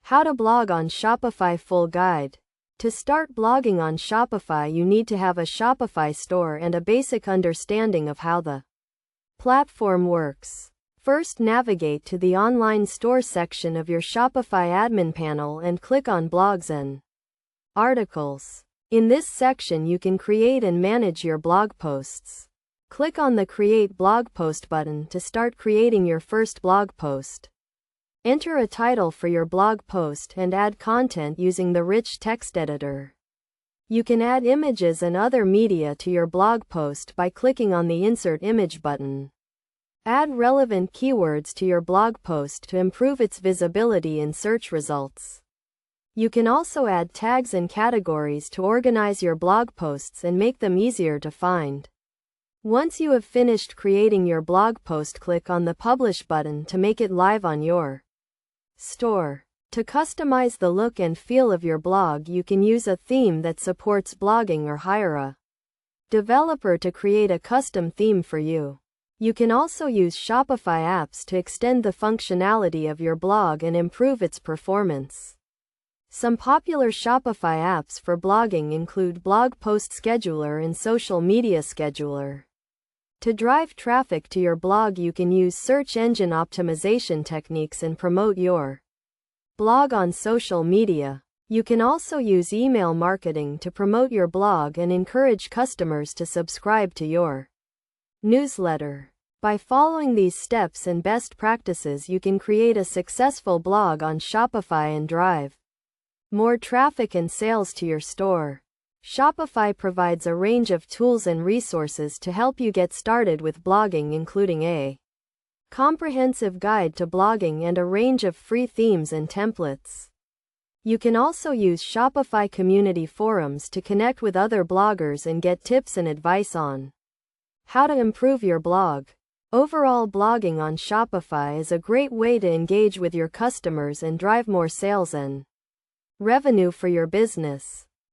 How to blog on Shopify full guide. To start blogging on Shopify, you need to have a Shopify store and a basic understanding of how the platform works. First, navigate to the online store section of your Shopify admin panel and click on Blogs and Articles. In this section, you can create and manage your blog posts. Click on the Create Blog Post button to start creating your first blog post. Enter a title for your blog post and add content using the rich text editor. You can add images and other media to your blog post by clicking on the Insert Image button. Add relevant keywords to your blog post to improve its visibility in search results. You can also add tags and categories to organize your blog posts and make them easier to find. Once you have finished creating your blog post, click on the Publish button to make it live on your store. To customize the look and feel of your blog, you can use a theme that supports blogging or hire a developer to create a custom theme for you. You can also use Shopify apps to extend the functionality of your blog and improve its performance. Some popular Shopify apps for blogging include Blog Post Scheduler and Social Media Scheduler. To drive traffic to your blog, you can use search engine optimization techniques and promote your blog on social media. You can also use email marketing to promote your blog and encourage customers to subscribe to your newsletter. By following these steps and best practices, you can create a successful blog on Shopify and drive more traffic and sales to your store. Shopify provides a range of tools and resources to help you get started with blogging, including a comprehensive guide to blogging and a range of free themes and templates. You can also use Shopify community forums to connect with other bloggers and get tips and advice on how to improve your blog. Overall, blogging on Shopify is a great way to engage with your customers and drive more sales and revenue for your business.